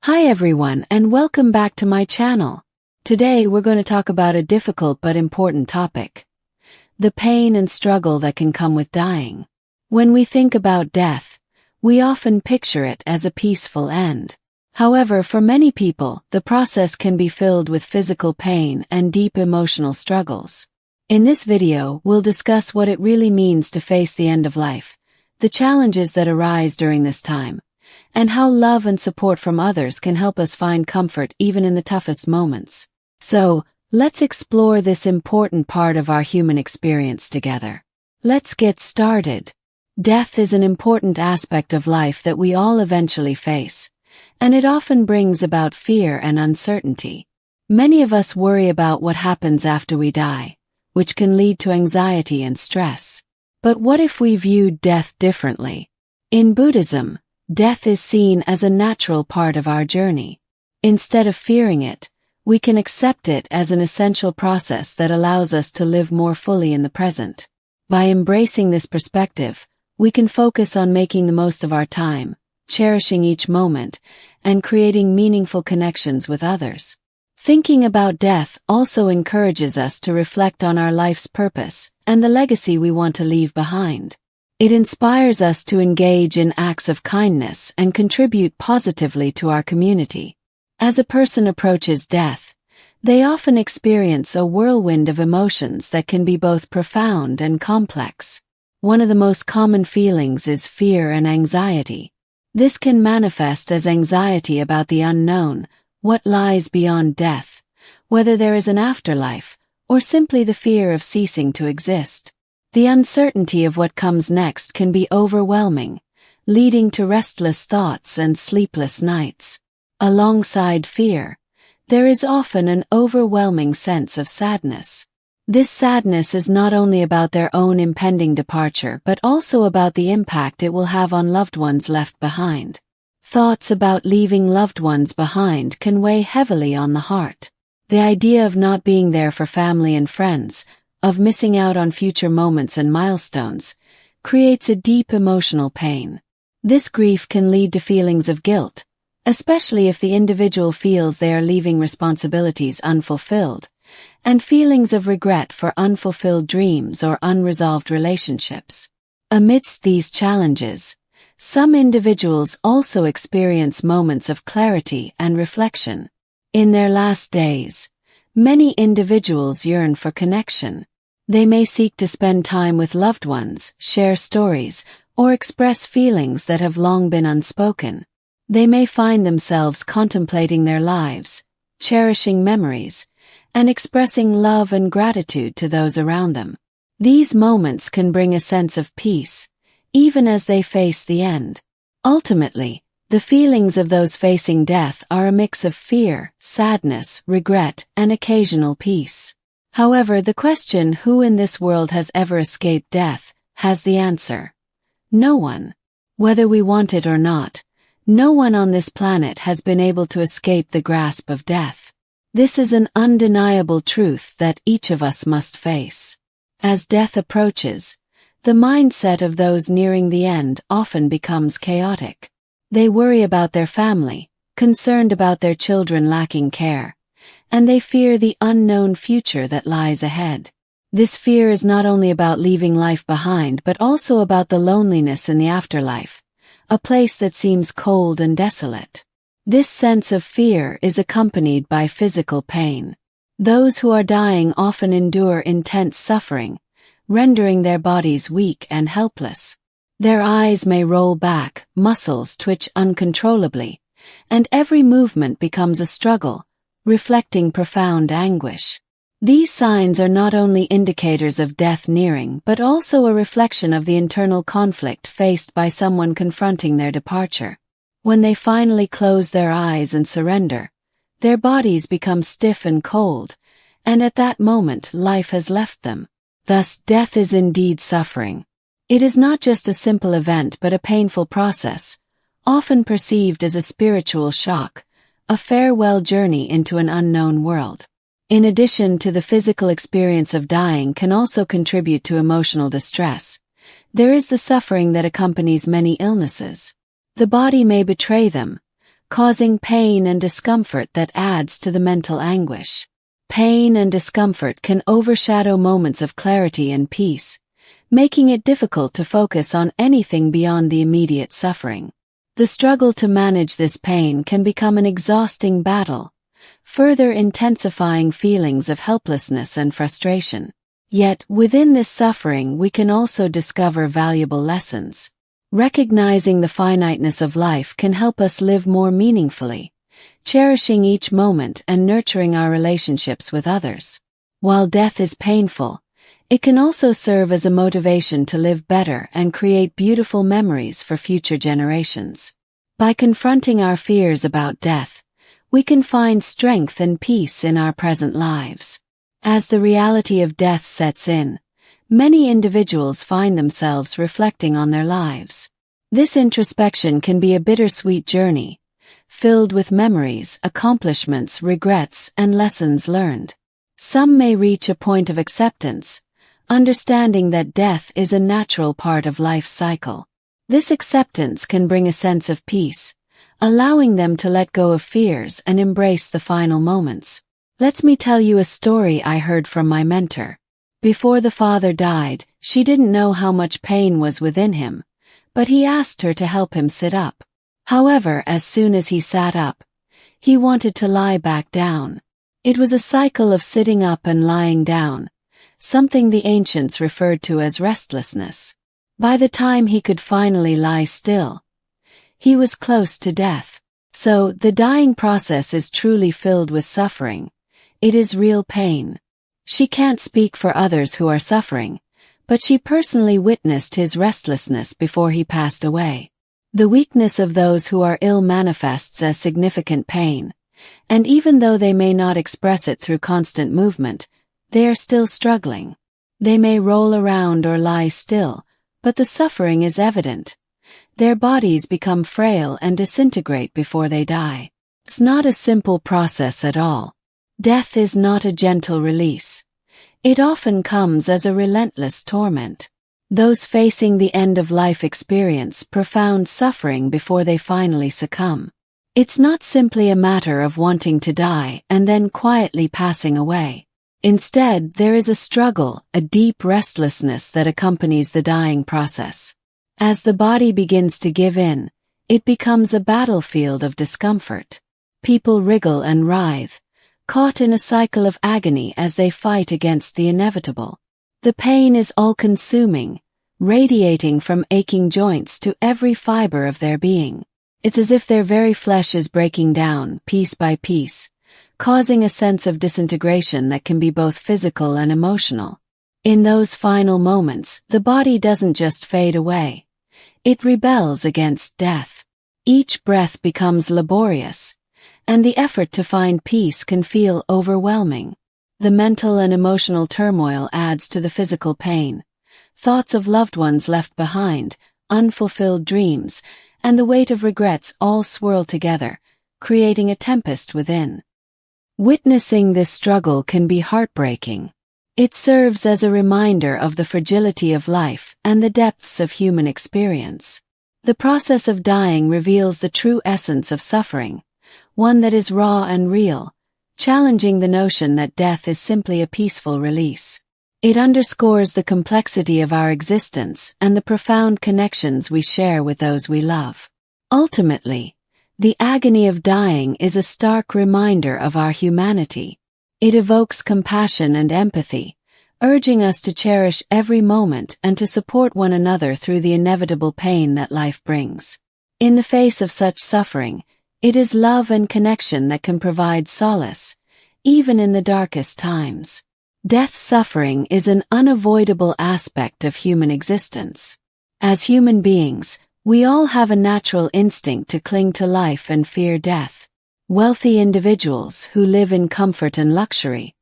Hi everyone and welcome back to my channel. Today we're going to talk about a difficult but important topic. The pain and struggle that can come with dying. When we think about death, we often picture it as a peaceful end. However, for many people, the process can be filled with physical pain and deep emotional struggles. In this video, we'll discuss what it really means to face the end of life, the challenges that arise during this time, and how love and support from others can help us find comfort even in the toughest moments. So, let's explore this important part of our human experience together. Let's get started. Death is an important aspect of life that we all eventually face, and it often brings about fear and uncertainty. Many of us worry about what happens after we die, which can lead to anxiety and stress. But what if we viewed death differently? In Buddhism, death is seen as a natural part of our journey. Instead of fearing it, we can accept it as an essential process that allows us to live more fully in the present. By embracing this perspective, we can focus on making the most of our time, cherishing each moment, and creating meaningful connections with others. Thinking about death also encourages us to reflect on our life's purpose and the legacy we want to leave behind. It inspires us to engage in acts of kindness and contribute positively to our community. As a person approaches death, they often experience a whirlwind of emotions that can be both profound and complex. One of the most common feelings is fear and anxiety. This can manifest as anxiety about the unknown, what lies beyond death, whether there is an afterlife, or simply the fear of ceasing to exist. The uncertainty of what comes next can be overwhelming, leading to restless thoughts and sleepless nights. Alongside fear, there is often an overwhelming sense of sadness. This sadness is not only about their own impending departure but also about the impact it will have on loved ones left behind. Thoughts about leaving loved ones behind can weigh heavily on the heart. The idea of not being there for family and friends, of missing out on future moments and milestones, creates a deep emotional pain. This grief can lead to feelings of guilt, especially if the individual feels they are leaving responsibilities unfulfilled, and feelings of regret for unfulfilled dreams or unresolved relationships. Amidst these challenges, some individuals also experience moments of clarity and reflection. In their last days, many individuals yearn for connection. They may seek to spend time with loved ones, share stories, or express feelings that have long been unspoken. They may find themselves contemplating their lives, cherishing memories, and expressing love and gratitude to those around them. These moments can bring a sense of peace, even as they face the end. Ultimately, the feelings of those facing death are a mix of fear, sadness, regret, and occasional peace. However, the question, who in this world has ever escaped death, has the answer. No one. Whether we want it or not, no one on this planet has been able to escape the grasp of death. This is an undeniable truth that each of us must face. As death approaches, the mindset of those nearing the end often becomes chaotic. They worry about their family, concerned about their children lacking care, and they fear the unknown future that lies ahead. This fear is not only about leaving life behind but also about the loneliness in the afterlife, a place that seems cold and desolate. This sense of fear is accompanied by physical pain. Those who are dying often endure intense suffering, rendering their bodies weak and helpless. Their eyes may roll back, muscles twitch uncontrollably, and every movement becomes a struggle, reflecting profound anguish. These signs are not only indicators of death nearing but also a reflection of the internal conflict faced by someone confronting their departure. When they finally close their eyes and surrender, their bodies become stiff and cold, and at that moment life has left them. Thus, death is indeed suffering. It is not just a simple event but a painful process, often perceived as a spiritual shock, a farewell journey into an unknown world. In addition to the physical experience of dying can also contribute to emotional distress, there is the suffering that accompanies many illnesses. The body may betray them, causing pain and discomfort that adds to the mental anguish. Pain and discomfort can overshadow moments of clarity and peace, making it difficult to focus on anything beyond the immediate suffering. The struggle to manage this pain can become an exhausting battle, further intensifying feelings of helplessness and frustration. Yet, within this suffering we can also discover valuable lessons. Recognizing the finiteness of life can help us live more meaningfully, cherishing each moment and nurturing our relationships with others. While death is painful, it can also serve as a motivation to live better and create beautiful memories for future generations. By confronting our fears about death, we can find strength and peace in our present lives. As the reality of death sets in, many individuals find themselves reflecting on their lives. This introspection can be a bittersweet journey, filled with memories, accomplishments, regrets, and lessons learned. Some may reach a point of acceptance, understanding that death is a natural part of life's cycle. This acceptance can bring a sense of peace, allowing them to let go of fears and embrace the final moments. Let me tell you a story I heard from my mentor. Before the father died, she didn't know how much pain was within him, but he asked her to help him sit up. However, as soon as he sat up, he wanted to lie back down. It was a cycle of sitting up and lying down, something the ancients referred to as restlessness. By the time he could finally lie still, he was close to death. So, the dying process is truly filled with suffering. It is real pain. She can't speak for others who are suffering, but she personally witnessed his restlessness before he passed away. The weakness of those who are ill manifests as significant pain, and even though they may not express it through constant movement, they are still struggling. They may roll around or lie still, but the suffering is evident. Their bodies become frail and disintegrate before they die. It's not a simple process at all. Death is not a gentle release. It often comes as a relentless torment. Those facing the end of life experience profound suffering before they finally succumb. It's not simply a matter of wanting to die and then quietly passing away. Instead, there is a struggle, a deep restlessness that accompanies the dying process. As the body begins to give in, it becomes a battlefield of discomfort. People wriggle and writhe, caught in a cycle of agony as they fight against the inevitable. The pain is all-consuming, radiating from aching joints to every fiber of their being. It's as if their very flesh is breaking down, piece by piece, causing a sense of disintegration that can be both physical and emotional. In those final moments, the body doesn't just fade away. It rebels against death. Each breath becomes laborious, and the effort to find peace can feel overwhelming. The mental and emotional turmoil adds to the physical pain. Thoughts of loved ones left behind, unfulfilled dreams, and the weight of regrets all swirl together, creating a tempest within. Witnessing this struggle can be heartbreaking. It serves as a reminder of the fragility of life and the depths of human experience. The process of dying reveals the true essence of suffering, one that is raw and real, challenging the notion that death is simply a peaceful release. It underscores the complexity of our existence and the profound connections we share with those we love. Ultimately, the agony of dying is a stark reminder of our humanity. It evokes compassion and empathy, urging us to cherish every moment and to support one another through the inevitable pain that life brings. In the face of such suffering, it is love and connection that can provide solace, even in the darkest times. Death's suffering is an unavoidable aspect of human existence. As human beings, we all have a natural instinct to cling to life and fear death. Wealthy individuals who live in comfort and luxury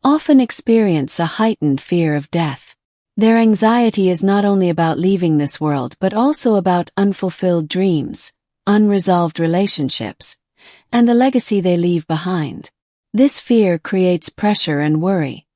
often experience a heightened fear of death. Their anxiety is not only about leaving this world but also about unfulfilled dreams, unresolved relationships, and the legacy they leave behind. This fear creates pressure and worry,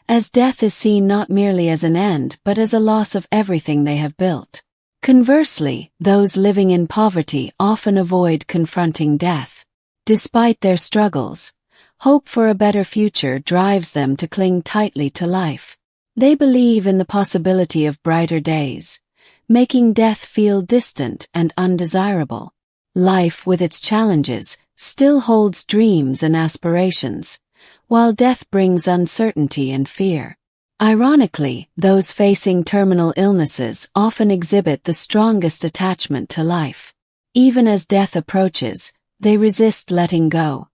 as death is seen not merely as an end but as a loss of everything they have built. Conversely, those living in poverty often avoid confronting death. Despite their struggles, hope for a better future drives them to cling tightly to life. They believe in the possibility of brighter days, making death feel distant and undesirable. Life, with its challenges, still holds dreams and aspirations, while death brings uncertainty and fear. Ironically, those facing terminal illnesses often exhibit the strongest attachment to life. Even as death approaches, they resist letting go,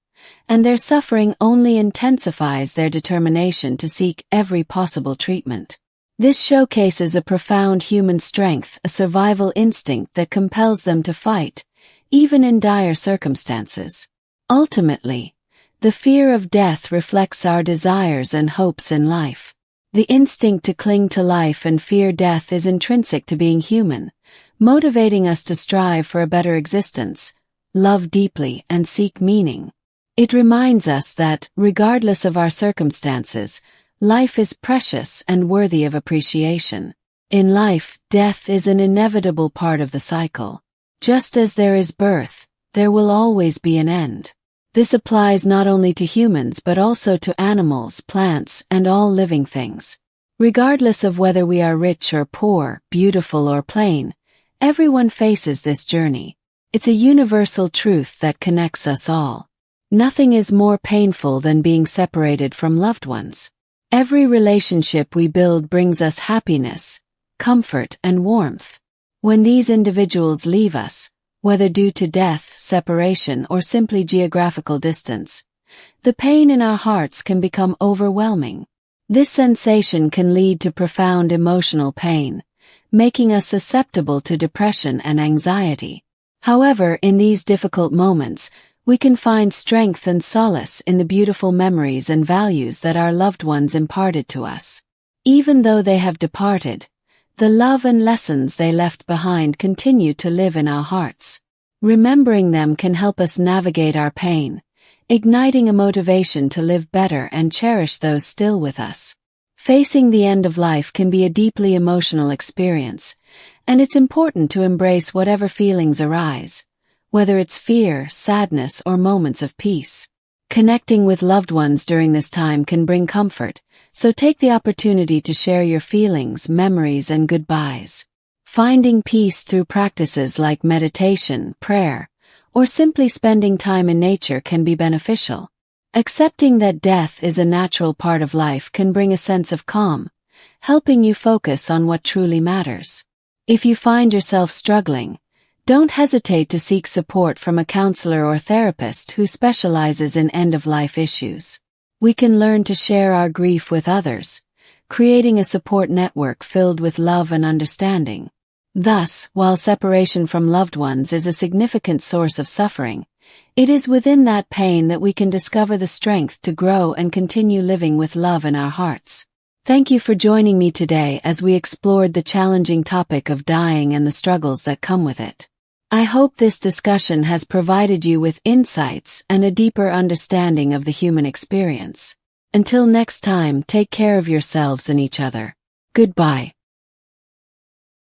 and their suffering only intensifies their determination to seek every possible treatment. This showcases a profound human strength, a survival instinct that compels them to fight, even in dire circumstances. Ultimately, the fear of death reflects our desires and hopes in life. The instinct to cling to life and fear death is intrinsic to being human, motivating us to strive for a better existence, love deeply, and seek meaning. It reminds us that, regardless of our circumstances, life is precious and worthy of appreciation. In life, death is an inevitable part of the cycle. Just as there is birth, there will always be an end. This applies not only to humans but also to animals, plants, and all living things. Regardless of whether we are rich or poor, beautiful or plain, everyone faces this journey. It's a universal truth that connects us all. Nothing is more painful than being separated from loved ones. Every relationship we build brings us happiness, comfort, and warmth. When these individuals leave us, whether due to death, separation, or simply geographical distance, the pain in our hearts can become overwhelming. This sensation can lead to profound emotional pain, making us susceptible to depression and anxiety. However, in these difficult moments, we can find strength and solace in the beautiful memories and values that our loved ones imparted to us. Even though they have departed, the love and lessons they left behind continue to live in our hearts. Remembering them can help us navigate our pain, igniting a motivation to live better and cherish those still with us. Facing the end of life can be a deeply emotional experience, and it's important to embrace whatever feelings arise, whether it's fear, sadness, or moments of peace. Connecting with loved ones during this time can bring comfort, so take the opportunity to share your feelings, memories, and goodbyes. Finding peace through practices like meditation, prayer, or simply spending time in nature can be beneficial. Accepting that death is a natural part of life can bring a sense of calm, helping you focus on what truly matters. If you find yourself struggling, don't hesitate to seek support from a counselor or therapist who specializes in end-of-life issues. We can learn to share our grief with others, creating a support network filled with love and understanding. Thus, while separation from loved ones is a significant source of suffering, it is within that pain that we can discover the strength to grow and continue living with love in our hearts. Thank you for joining me today as we explored the challenging topic of dying and the struggles that come with it. I hope this discussion has provided you with insights and a deeper understanding of the human experience. Until next time, take care of yourselves and each other. Goodbye.